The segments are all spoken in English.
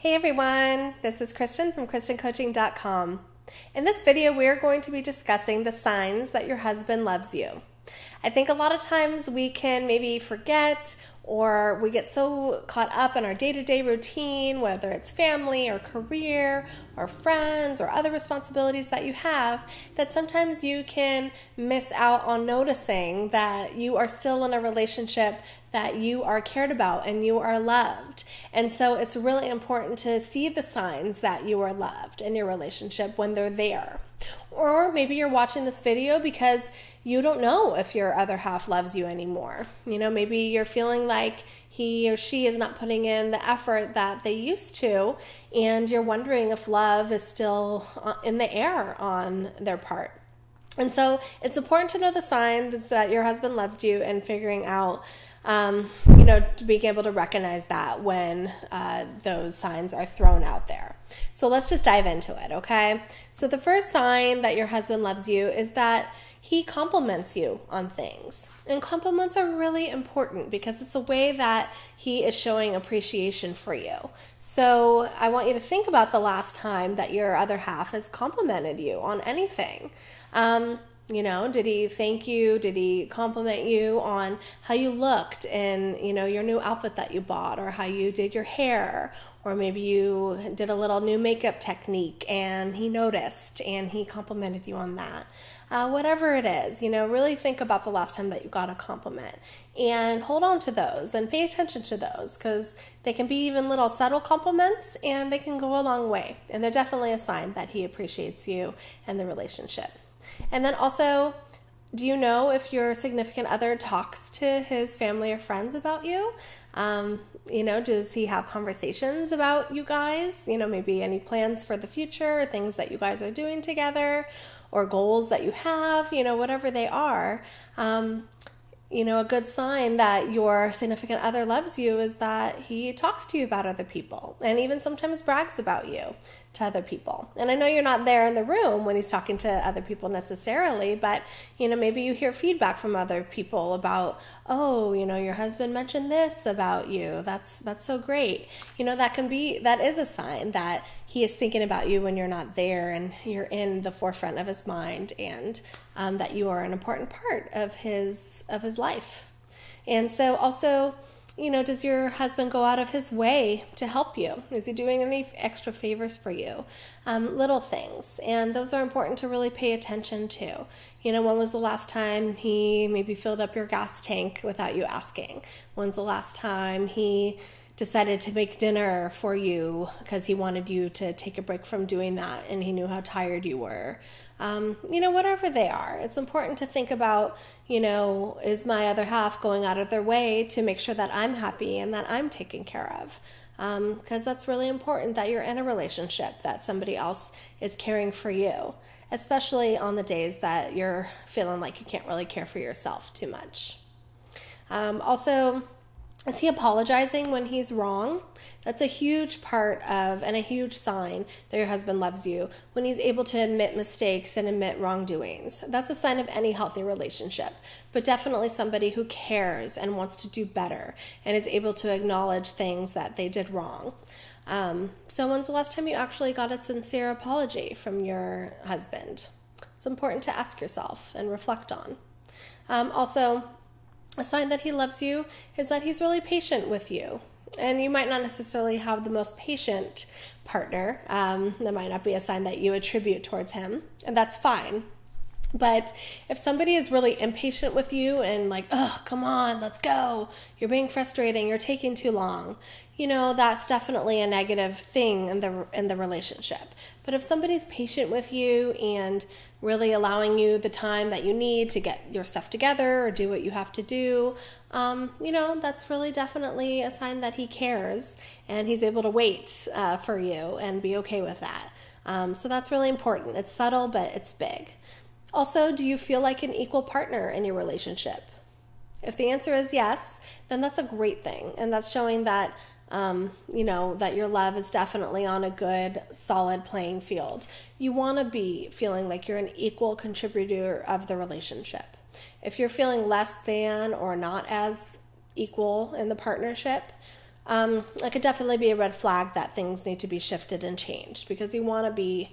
Hey everyone, this is Kristin from KristinCoaching.com. In this video, we're going to be discussing the signs that your husband loves you. I think a lot of times we can maybe forget or we get so caught up in our day-to-day routine, whether it's family or career or friends or other responsibilities that you have, that sometimes you can miss out on noticing that you are still in a relationship, that you are cared about and you are loved. And so it's really important to see the signs that you are loved in your relationship when they're there. Or maybe you're watching this video because you don't know if your other half loves you anymore. Maybe you're feeling like he or she is not putting in the effort that they used to, and you're wondering if love is still in the air on their part. And so it's important to know the signs that your husband loves you and figuring out to be able to recognize that when those signs are thrown out there. So let's just dive into it, okay? So the first sign that your husband loves you is that he compliments you on things. And compliments are really important because it's a way that he is showing appreciation for you. So I want you to think about the last time that your other half has complimented you on anything. Did he thank you? Did he compliment you on how you looked in, your new outfit that you bought, or how you did your hair, or maybe you did a little new makeup technique and he noticed and he complimented you on that. Whatever it is, really think about the last time that you got a compliment and hold on to those and pay attention to those, because they can be even little subtle compliments and they can go a long way. And they're definitely a sign that he appreciates you and the relationship. And then also, do you know if your significant other talks to his family or friends about you? Does he have conversations about you guys? Maybe any plans for the future, things that you guys are doing together, or goals that you have, whatever they are. A good sign that your significant other loves you is that he talks to you about other people and even sometimes brags about you to other people. And I know you're not there in the room when he's talking to other people necessarily, but maybe you hear feedback from other people about, your husband mentioned this about you. That's so great. That is a sign that he is thinking about you when you're not there and you're in the forefront of his mind, and that you are an important part of his life. And so also, does your husband go out of his way to help you? Is he doing any extra favors for you? Little things. And those are important to really pay attention to. When was the last time he maybe filled up your gas tank without you asking? When's the last time he decided to make dinner for you because he wanted you to take a break from doing that and he knew how tired you were? Whatever they are, it's important to think about, is my other half going out of their way to make sure that I'm happy and that I'm taken care of? Because that's really important, that you're in a relationship, that somebody else is caring for you, especially on the days that you're feeling like you can't really care for yourself too much. Also, is he apologizing when he's wrong? That's a huge part of and a huge sign that your husband loves you, when he's able to admit mistakes and admit wrongdoings. That's a sign of any healthy relationship, but definitely somebody who cares and wants to do better and is able to acknowledge things that they did wrong. So when's the last time you actually got a sincere apology from your husband? It's important to ask yourself and reflect on. Also, a sign that he loves you is that he's really patient with you. And you might not necessarily have the most patient partner. That might not be a sign that you attribute towards him, and that's fine. But if somebody is really impatient with you and like, oh, come on, let's go, you're being frustrating, you're taking too long, that's definitely a negative thing in the relationship. But if somebody's patient with you and really allowing you the time that you need to get your stuff together or do what you have to do, that's really definitely a sign that he cares and he's able to wait for you and be okay with that. So that's really important. It's subtle, but it's big. Also, do you feel like an equal partner in your relationship? If the answer is yes, then that's a great thing. And that's showing that, that your love is definitely on a good, solid playing field. You want to be feeling like you're an equal contributor of the relationship. If you're feeling less than or not as equal in the partnership, it could definitely be a red flag that things need to be shifted and changed, because you want to be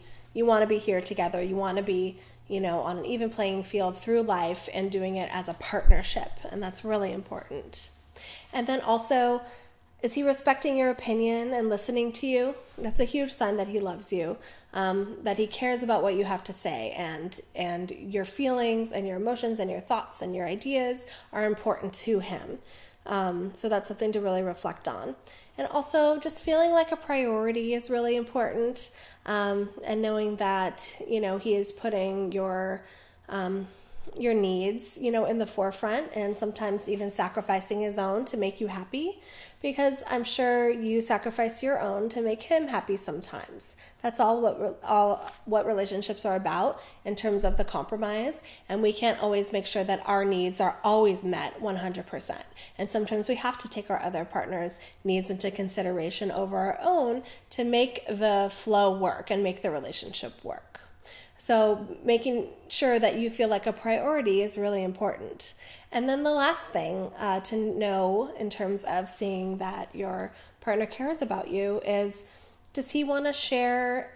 here together. You want to be, on an even playing field through life and doing it as a partnership. And that's really important. And then also, is he respecting your opinion and listening to you? That's a huge sign that he loves you, that he cares about what you have to say, and your feelings and your emotions and your thoughts and your ideas are important to him. So that's something to really reflect on. And also, just feeling like a priority is really important, and knowing that, he is putting your needs, in the forefront, and sometimes even sacrificing his own to make you happy, because I'm sure you sacrifice your own to make him happy sometimes. That's all what relationships are about in terms of the compromise, and we can't always make sure that our needs are always met 100%. And sometimes we have to take our other partner's needs into consideration over our own to make the flow work and make the relationship work. So making sure that you feel like a priority is really important. And then the last thing to know in terms of seeing that your partner cares about you is, does he want to share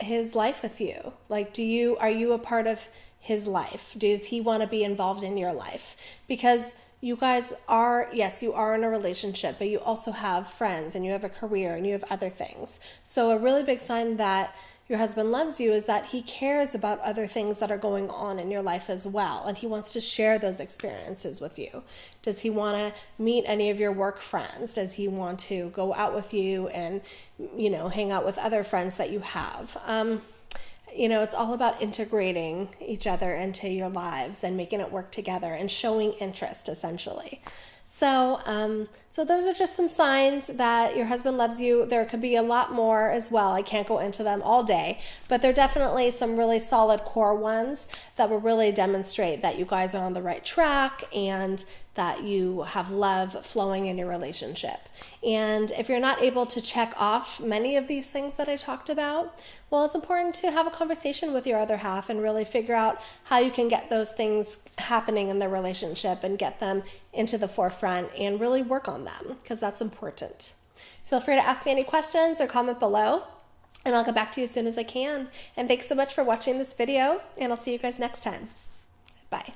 his life with you? Like, are you a part of his life? Does he want to be involved in your life? Because you guys are, yes, you are in a relationship, but you also have friends and you have a career and you have other things. So a really big sign that your husband loves you is that he cares about other things that are going on in your life as well, and he wants to share those experiences with you. Does he want to meet any of your work friends? Does he want to go out with you and, hang out with other friends that you have? It's all about integrating each other into your lives and making it work together and showing interest, essentially. So those are just some signs that your husband loves you. There could be a lot more as well. I can't go into them all day, but they're definitely some really solid core ones that will really demonstrate that you guys are on the right track and that you have love flowing in your relationship. And if you're not able to check off many of these things that I talked about, well, it's important to have a conversation with your other half and really figure out how you can get those things happening in the relationship and get them into the forefront and really work on them, because that's important. Feel free to ask me any questions or comment below, and I'll get back to you as soon as I can. And thanks so much for watching this video, and I'll see you guys next time. Bye.